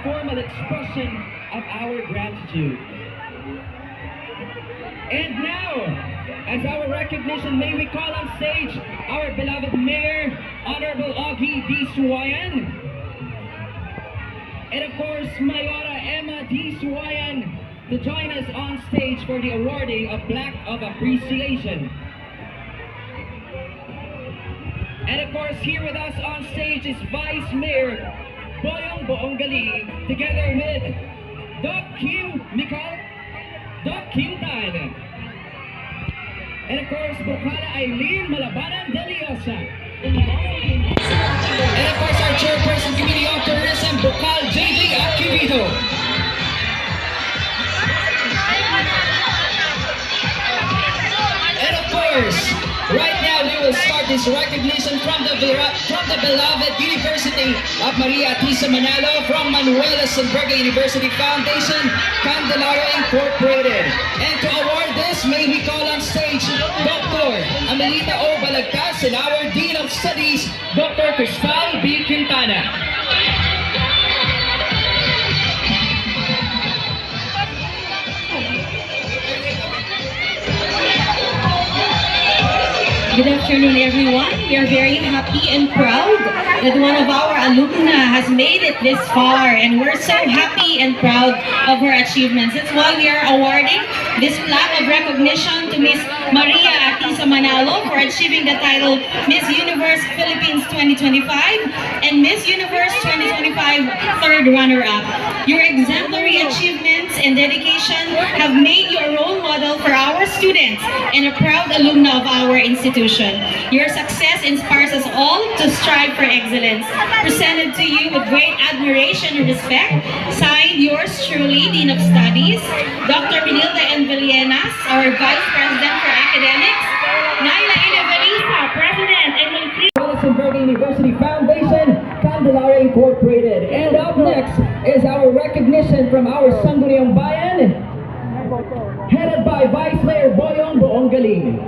formal expression of our gratitude. And now, as our recognition, may we call on stage our beloved Mayor, Honorable Augie D. Suwayan, and of course, Mayora Emma D. Suwayan, to join us on stage for the awarding of Plaque of Appreciation. And of course, here with us on stage is Vice Mayor Boyong Boonggali, together with Doc Kim Tan, and of course, Bukala Eileen Malabanan de Liosa. And of course, our Chairperson Committee of Tourism, Bukal JJ Aquivito. And of course, right now we will start this recognition from the beloved University of Maria Atisa Manalo, from Manuela Silberga University Foundation, Candelaria Incorporated. And to award this, may we call on stage Dr. Amelita O. Balagtas and our Dean of Studies, Dr. Cristal B. Quintana. Good afternoon, everyone. We are very happy and proud that one of our alumna has made it this far, and we're so happy and proud of her achievements. That's why we are awarding this plaque of recognition to Miss Maria Atisa Manalo for achieving the title Miss Universe Philippines 2025 and Miss Universe 2025 third runner-up. Your exemplary achievements and dedication have made you a role model for our students and a proud alumna of our institution. Your success inspires us all to strive for excellence. Presented to you with great admiration and respect, signed yours truly, Dean of Studies, Dr. Benilda N. Villenas, our Vice President for Academics, Naila Evangelista, President, and Silberga University Foundation, Candelaria Incorporated. And up next is our recognition from our Sangguniang Bayan, headed by Vice Mayor Boyong Boonggali.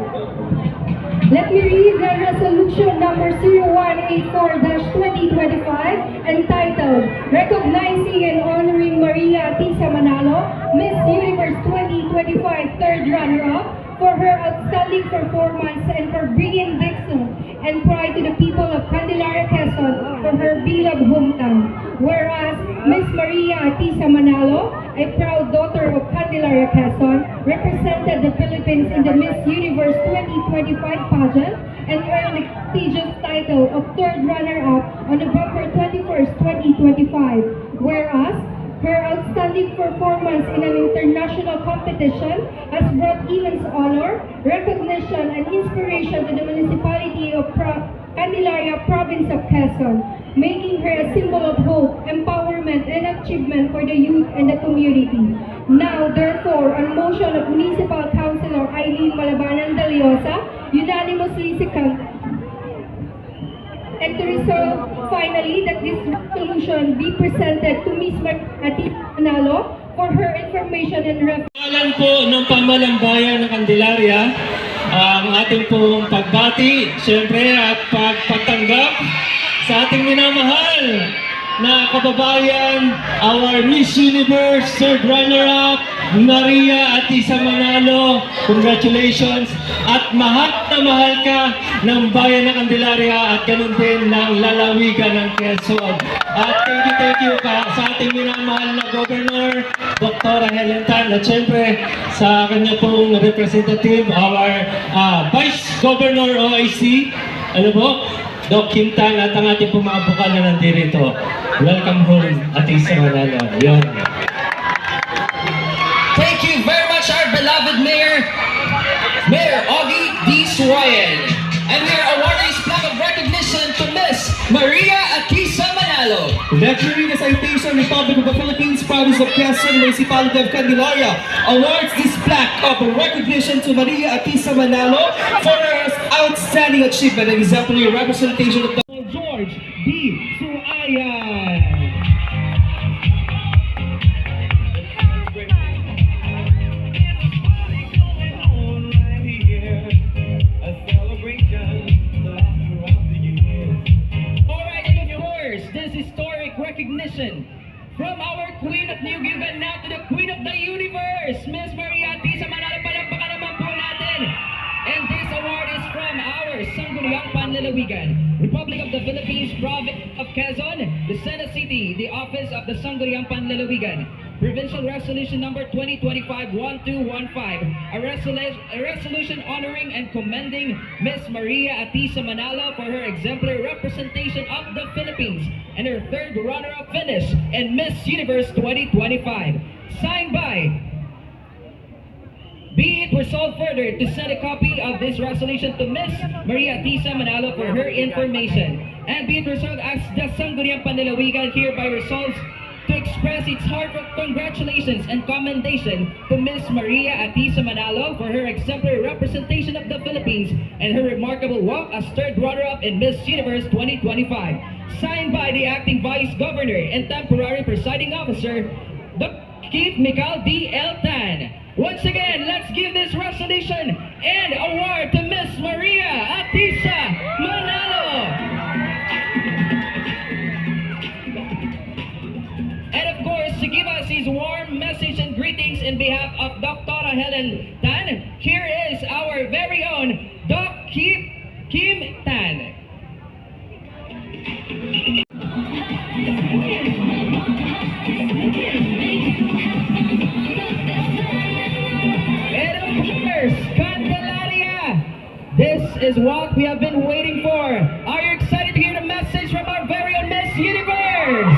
Let me read the resolution number 0184-2025 entitled Recognizing and Honoring Maria Atisa Manalo, Miss Universe 2025 third runner-up, for her outstanding performance and for bringing dignity and pride to the people of Candelaria, Quezon from her beloved hometown. Whereas Miss Maria Atisa Manalo, a proud daughter of Candelaria, Quezon, represented the Philippines in the Miss Universe 2025 pageant and earned the prestigious title of third runner-up on November 21st, 2025. Whereas her outstanding performance in an international competition has brought immense honor, recognition, and inspiration to the municipality of Candelaria, province of Quezon, making her a symbol of hope, empowerment, and achievement for the youth and the community. Now, therefore, on motion of Municipal Councilor Eileen Malabanan de Liosa, unanimously seconded, and to resolve finally that this resolution be presented to Ms. Atisa Manalo for her information and reference. Pangalan po ng Pamahalang Bayan ng Candelaria, ang ating pong pagbati, siyempre, at pagpatanggap sa ating minamahal na kababayan, our Miss Universe third runner-up, Maria Atisa Manalo. Congratulations, at mahal na mahal ka ng bayan ng Candelaria at ganun din ng lalawigan ng Quezon. At thank you sa ating minamahal na Governor, Dr. Helen Tan, at syempre sa kanya pong representative, our Vice Governor OIC, ano po, Doc Kim Tan, at ang ating pong mga bukal na nandito. Welcome home, Atisa Manalo. Yun. Thank you very much, our beloved Mayor, Mayor Augie D. Suwayan. And we are awarding this plaque of recognition to Miss Maria Atisa Manalo. Lecturing the Citation Republic of the Philippines, Province of Quezon, Municipality of Candelaria awards this plaque of recognition to Maria Atisa Manalo for her outstanding achievement and exemplary representation of the George D. Suwayan. Alright, and of course, this historic recognition from our Queen of New Gigan now to the Queen of the Universe, Miss Maria Tisa Manalo. Palakpakan naman po natin. And this award is from our Sangguniang Panlalawigan, Republic of the Philippines, Province of Quezon, the Sena City, the Office of the Sangguniang Panlalawigan, Provincial Resolution number 2025-1215, a resolution honoring and commending Miss Maria Atisa Manalo for her exemplary representation of the Philippines and her third runner-up finish in Miss Universe 2025. Signed by, be it resolved further to send a copy of this resolution to Miss Maria Atisa Manalo for her information. And be it resolved as the Sangguniang Panlalawigan hereby resolves to express its heartfelt congratulations and commendation to Miss Maria Atisa Manalo for her exemplary representation of the Philippines and her remarkable walk as third runner-up in Miss Universe 2025. Signed by the Acting Vice Governor and Temporary Presiding Officer, Dr. Keith Mikal D. L. Tan. Once again, let's give this resolution and award to Miss Maria Atisa Manalo. And of course, to give us his warm message and greetings in behalf of Dr. Helen Tan, here is our very own Doc Kim Tan. And of course, Candelaria, this is what we have been waiting for. Are you excited to hear the message from our very own Miss Universe?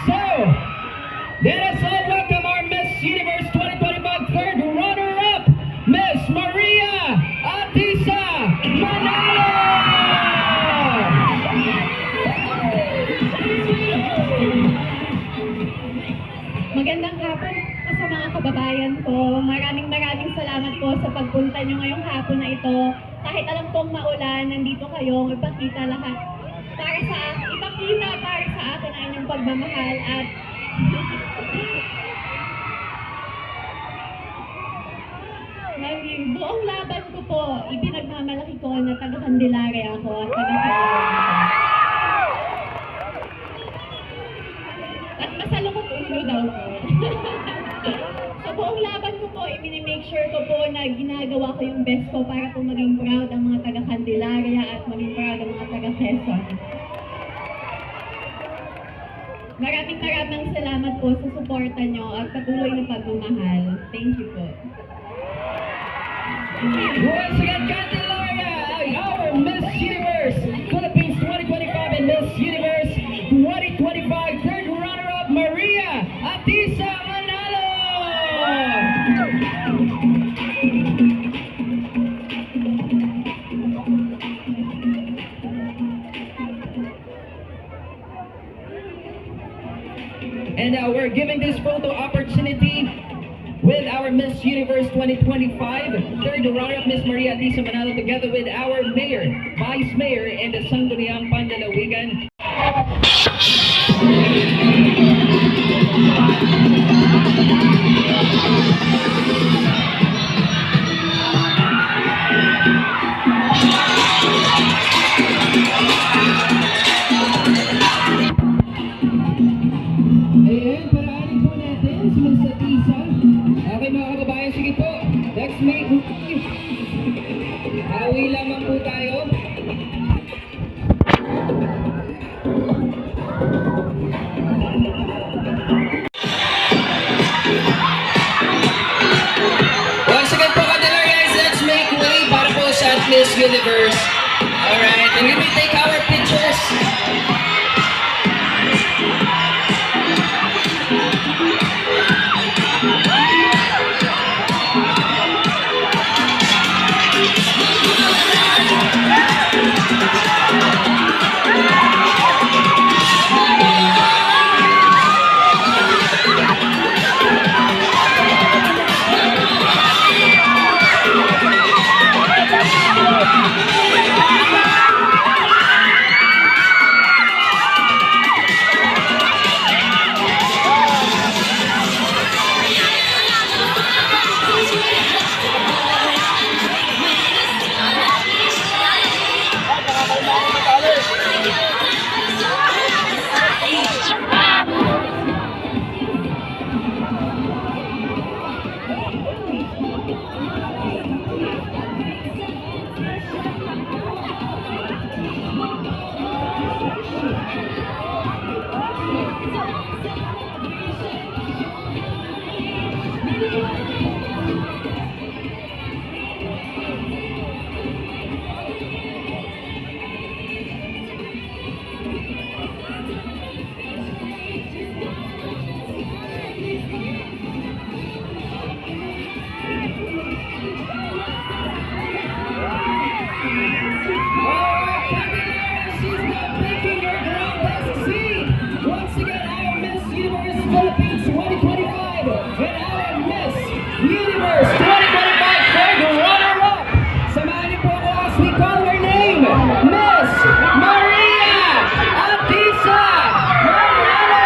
So, let us all welcome our Miss Universe 2025 third runner-up, Miss Maria Atisa Manalo! Magandang hapon sa mga kababayan ko. Maraming salamat po sa pagpunta nyo ngayong hapon na ito. Kahit alam kong maulan, nandito kayo, ipakita lahat. Ipakita para sa akin ang inyong pagmamahal at buong laban ko po, ipinagmamalaki ko na taga-Candelaria ako at taga-Candelaria. At masalukot ulo daw po. Sa buong laban ko po, i-make sure ko po na ginagawa ko yung best ko para po maging proud ang mga taga-Candelaria at maging proud ang mga taga-Quezon. Maraming salamat po sa suporta nyo at patuloy na pagmamahal. Thank you po. Once again, Candelaria, our Miss Universe Philippines 2025 and Miss Universe 2025 third runner-up, Maria Atisa Manalo! And we're giving this photo opportunity with our Miss Universe 2025, third runner-up Miss Maria Atisa Manalo, together with our Mayor, Vice Mayor, and the Sangguniang Panlalawigan. Ayan, paraanin po natin si Miss Atisa. Okay mga kababayan, sige po. Let's make hawi lamang po tayo. Once again po, Candelaria, let's make way para po sa Miss Universe. Alright, and we will take our pictures. Alright, Candelaria, she's now taking her ground best seed. Once again, our Miss Universe Philippines 2025 and our Miss Universe 2025 third runner-up. Samahan niyo po ako as we call her name, Miss Maria Atisa Manalo!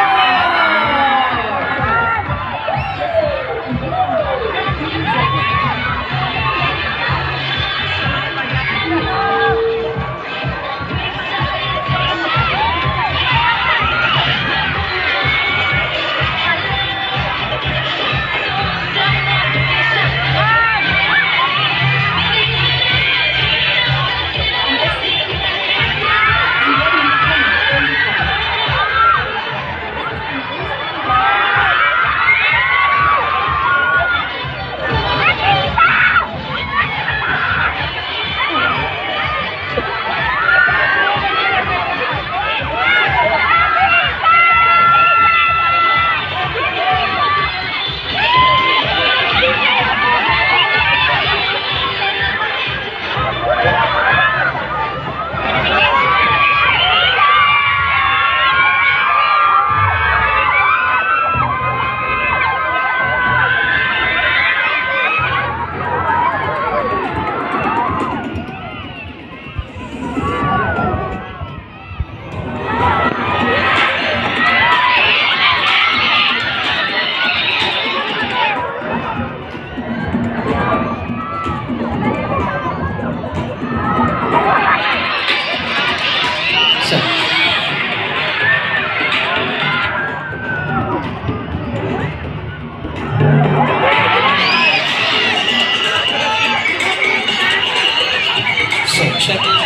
So check.